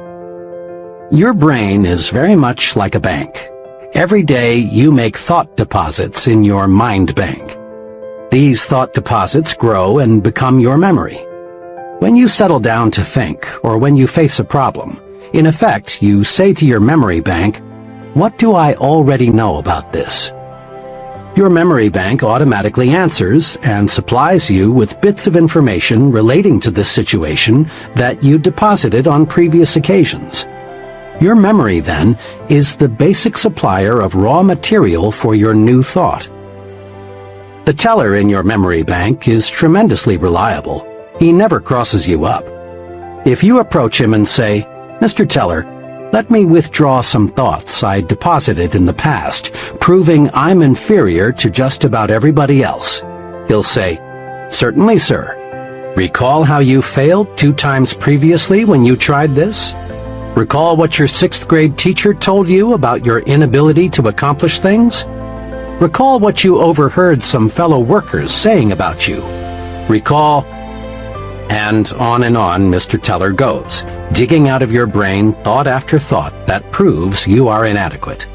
Your brain is very much like a bank. Every day you make thought deposits in your mind bank. These thought deposits grow and become your memory. When you settle down to think, or when you face a problem, in effect, you say to your memory bank, "What do I already know about this?" Your memory bank automatically answers and supplies you with bits of information relating to this situation that you deposited on previous occasions. Your memory, then, is the basic supplier of raw material for your new thought. The teller in your memory bank is tremendously reliable. He never crosses you up. If you approach him and say, "Mr. Teller, let me withdraw some thoughts I deposited in the past, proving I'm inferior to just about everybody else," he'll say, "Certainly, sir. Recall how you failed 2 times previously when you tried this? Recall what your 6th grade teacher told you about your inability to accomplish things? Recall what you overheard some fellow workers saying about you. Recall..." And on Mr. Teller goes, digging out of your brain thought after thought that proves you are inadequate.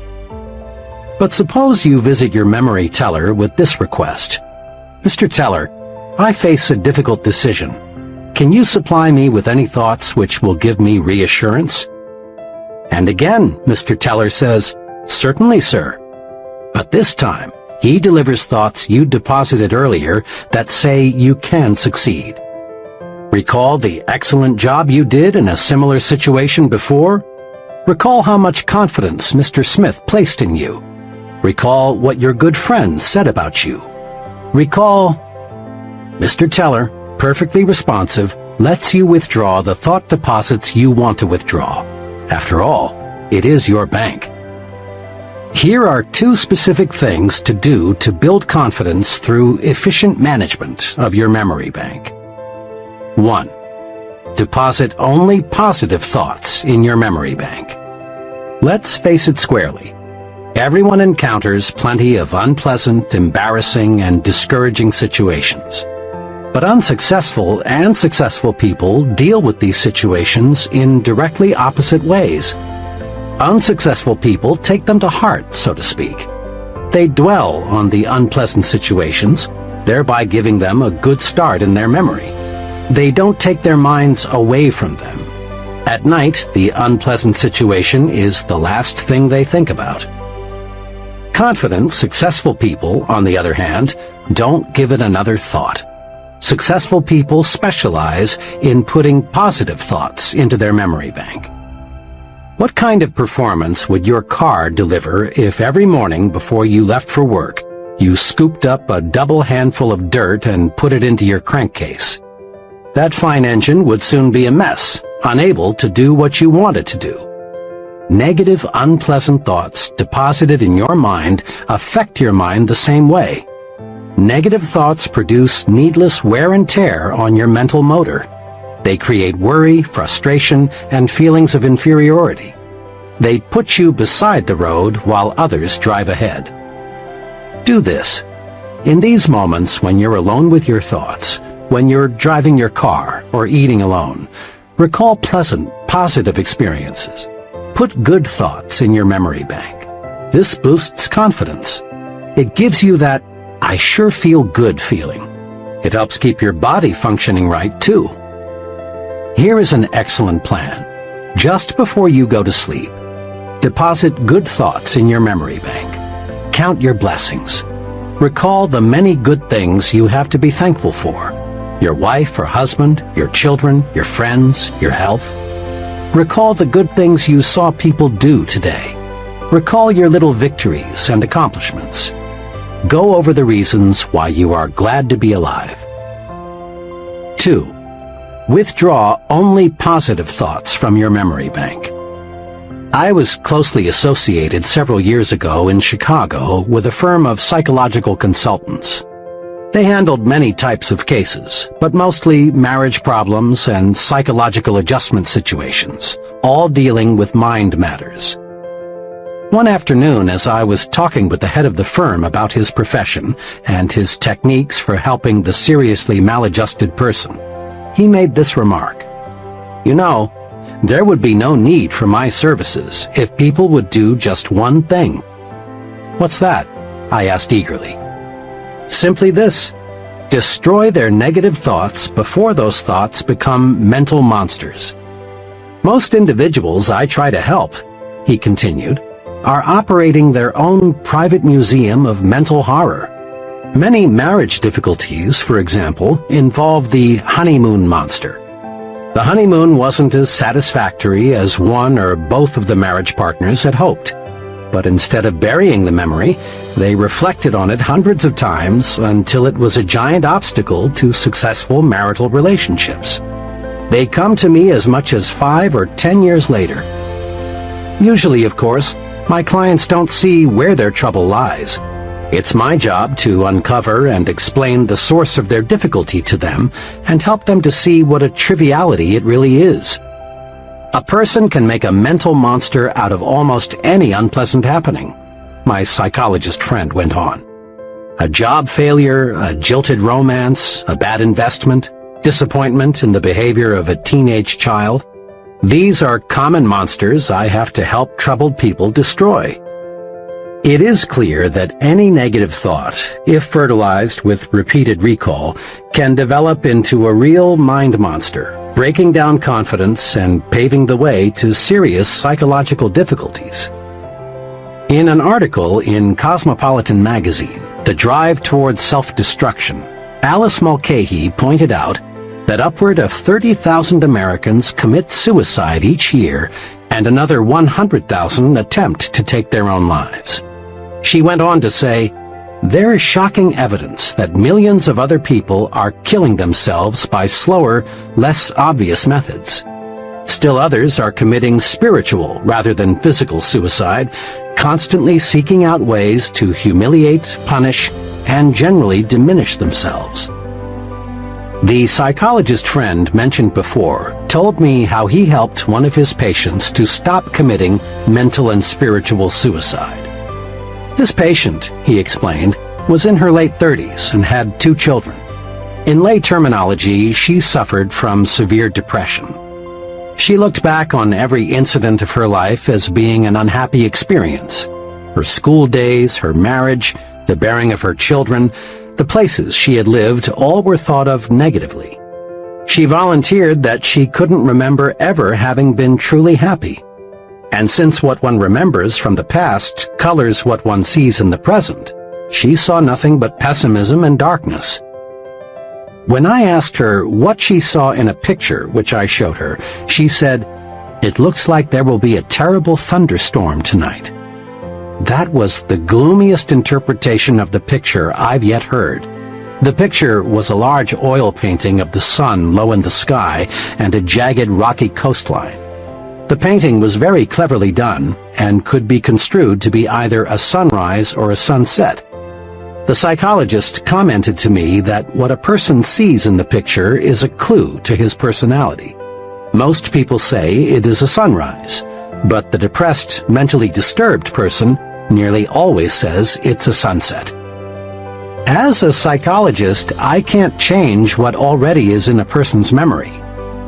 But suppose you visit your memory teller with this request. "Mr. Teller, I face a difficult decision. Can you supply me with any thoughts which will give me reassurance?" And again, Mr. Teller says, "Certainly, sir." But this time, he delivers thoughts you deposited earlier that say you can succeed. Recall the excellent job you did in a similar situation before? Recall how much confidence Mr. Smith placed in you. Recall what your good friends said about you. Recall... Mr. Teller, perfectly responsive, lets you withdraw the thought deposits you want to withdraw. After all, it is your bank. Here are 2 specific things to do to build confidence through efficient management of your memory bank. 1. Deposit only positive thoughts in your memory bank. Let's face it squarely. Everyone encounters plenty of unpleasant, embarrassing, and discouraging situations. But unsuccessful and successful people deal with these situations in directly opposite ways. Unsuccessful people take them to heart, so to speak. They dwell on the unpleasant situations, thereby giving them a good start in their memory. They don't take their minds away from them. At night, the unpleasant situation is the last thing they think about. Confident, successful people, on the other hand, don't give it another thought. Successful people specialize in putting positive thoughts into their memory bank. What kind of performance would your car deliver if every morning before you left for work, you scooped up a double handful of dirt and put it into your crankcase? That fine engine would soon be a mess, unable to do what you want it to do. Negative, unpleasant thoughts deposited in your mind affect your mind the same way. Negative thoughts produce needless wear and tear on your mental motor. They create worry, frustration, and feelings of inferiority. They put you beside the road while others drive ahead. Do this. In these moments when you're alone with your thoughts, when you're driving your car or eating alone, recall pleasant, positive experiences. Put good thoughts in your memory bank. This boosts confidence. It gives you that "I sure feel good" feeling. It helps keep your body functioning right, too. Here is an excellent plan. Just before you go to sleep, deposit good thoughts in your memory bank. Count your blessings. Recall the many good things you have to be thankful for. Your wife or husband, your children, your friends, your health. Recall the good things you saw people do today. Recall your little victories and accomplishments. Go over the reasons why you are glad to be alive. 2. Withdraw only positive thoughts from your memory bank. I was closely associated several years ago in Chicago with a firm of psychological consultants. They handled many types of cases, but mostly marriage problems and psychological adjustment situations, all dealing with mind matters. One afternoon, as I was talking with the head of the firm about his profession and his techniques for helping the seriously maladjusted person, he made this remark: "You know, there would be no need for my services if people would do just one thing." "What's that?" I asked eagerly. "Simply this: destroy their negative thoughts before those thoughts become mental monsters. Most individuals I try to help," he continued, "are operating their own private museum of mental horror. Many marriage difficulties, for example, involve the honeymoon monster. The honeymoon wasn't as satisfactory as one or both of the marriage partners had hoped. But instead of burying the memory, they reflected on it hundreds of times until it was a giant obstacle to successful marital relationships. They come to me as much as 5 or 10 years later. Usually, of course, my clients don't see where their trouble lies. It's my job to uncover and explain the source of their difficulty to them and help them to see what a triviality it really is. A person can make a mental monster out of almost any unpleasant happening," my psychologist friend went on. "A job failure, a jilted romance, a bad investment, disappointment in the behavior of a teenage child. These are common monsters I have to help troubled people destroy." It is clear that any negative thought, if fertilized with repeated recall, can develop into a real mind monster, breaking down confidence and paving the way to serious psychological difficulties. In an article in Cosmopolitan magazine, The Drive Towards Self-Destruction, Alice Mulcahy pointed out that upward of 30,000 Americans commit suicide each year and another 100,000 attempt to take their own lives. She went on to say, "There is shocking evidence that millions of other people are killing themselves by slower, less obvious methods. Still others are committing spiritual rather than physical suicide, constantly seeking out ways to humiliate, punish, and generally diminish themselves." The psychologist friend mentioned before told me how he helped one of his patients to stop committing mental and spiritual suicide. This patient, he explained, was in her late 30s and had 2 children. In lay terminology, she suffered from severe depression. She looked back on every incident of her life as being an unhappy experience. Her school days, her marriage, the bearing of her children, the places she had lived, all were thought of negatively. She volunteered that she couldn't remember ever having been truly happy. And since what one remembers from the past colors what one sees in the present, she saw nothing but pessimism and darkness. When I asked her what she saw in a picture which I showed her, she said, "It looks like there will be a terrible thunderstorm tonight." That was the gloomiest interpretation of the picture I've yet heard. The picture was a large oil painting of the sun low in the sky and a jagged rocky coastline. The painting was very cleverly done and could be construed to be either a sunrise or a sunset. The psychologist commented to me that what a person sees in the picture is a clue to his personality. Most people say it is a sunrise, but the depressed, mentally disturbed person nearly always says it's a sunset. As a psychologist, I can't change what already is in a person's memory,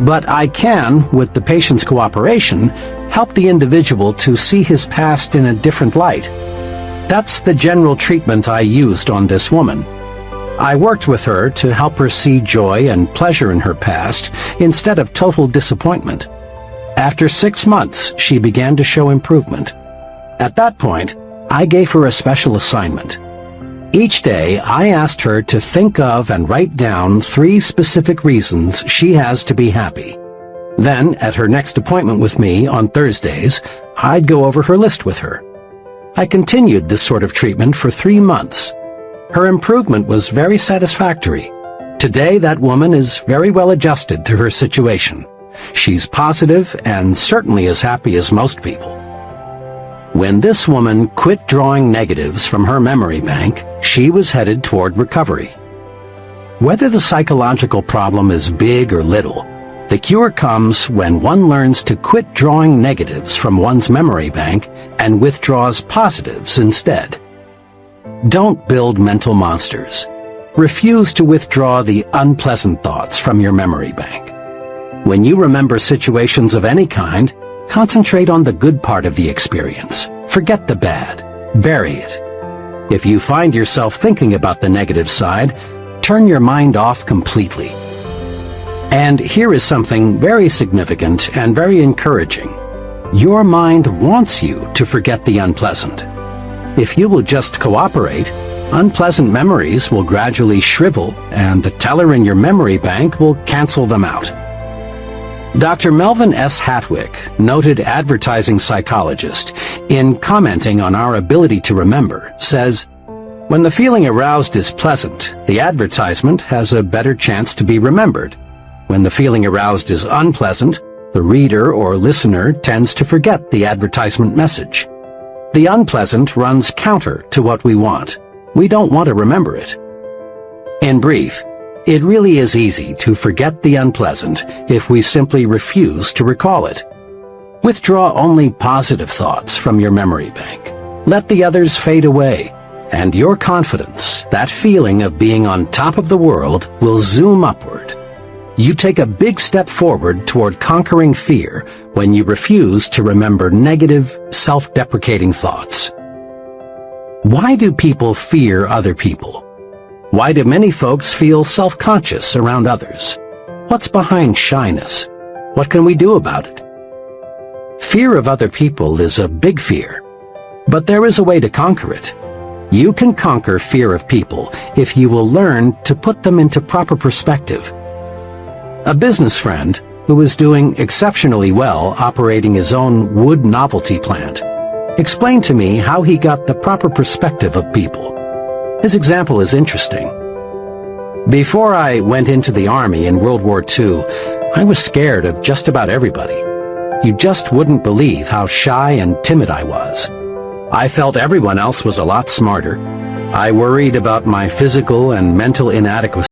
but I can, with the patient's cooperation, help the individual to see his past in a different light. That's the general treatment I used on this woman. I worked with her to help her see joy and pleasure in her past instead of total disappointment. After 6 months, she began to show improvement. At that point, I gave her a special assignment. Each day, I asked her to think of and write down 3 specific reasons she has to be happy. Then, at her next appointment with me on Thursdays, I'd go over her list with her. I continued this sort of treatment for 3 months. Her improvement was very satisfactory. Today, that woman is very well adjusted to her situation. She's positive and certainly as happy as most people. When this woman quit drawing negatives from her memory bank, she was headed toward recovery. Whether the psychological problem is big or little, the cure comes when one learns to quit drawing negatives from one's memory bank and withdraws positives instead. Don't build mental monsters. Refuse to withdraw the unpleasant thoughts from your memory bank. When you remember situations of any kind, concentrate on the good part of the experience. Forget the bad. Bury it. If you find yourself thinking about the negative side, turn your mind off completely. And here is something very significant and very encouraging. Your mind wants you to forget the unpleasant. If you will just cooperate, unpleasant memories will gradually shrivel and the teller in your memory bank will cancel them out. Dr. Melvin S. Hatwick, noted advertising psychologist, in commenting on our ability to remember, says, "When the feeling aroused is pleasant, the advertisement has a better chance to be remembered. When the feeling aroused is unpleasant, the reader or listener tends to forget the advertisement message. The unpleasant runs counter to what we want. We don't want to remember it." In brief, it really is easy to forget the unpleasant if we simply refuse to recall it. Withdraw only positive thoughts from your memory bank. Let the others fade away, and your confidence, that feeling of being on top of the world, will zoom upward. You take a big step forward toward conquering fear when you refuse to remember negative, self-deprecating thoughts. Why do people fear other people? Why do many folks feel self-conscious around others? What's behind shyness? What can we do about it? Fear of other people is a big fear, but there is a way to conquer it. You can conquer fear of people if you will learn to put them into proper perspective. A business friend, who was doing exceptionally well operating his own wood novelty plant, explained to me how he got the proper perspective of people. His example is interesting. Before I went into the Army in World War II, I was scared of just about everybody. You just wouldn't believe how shy and timid I was. I felt everyone else was a lot smarter. I worried about my physical and mental inadequacy.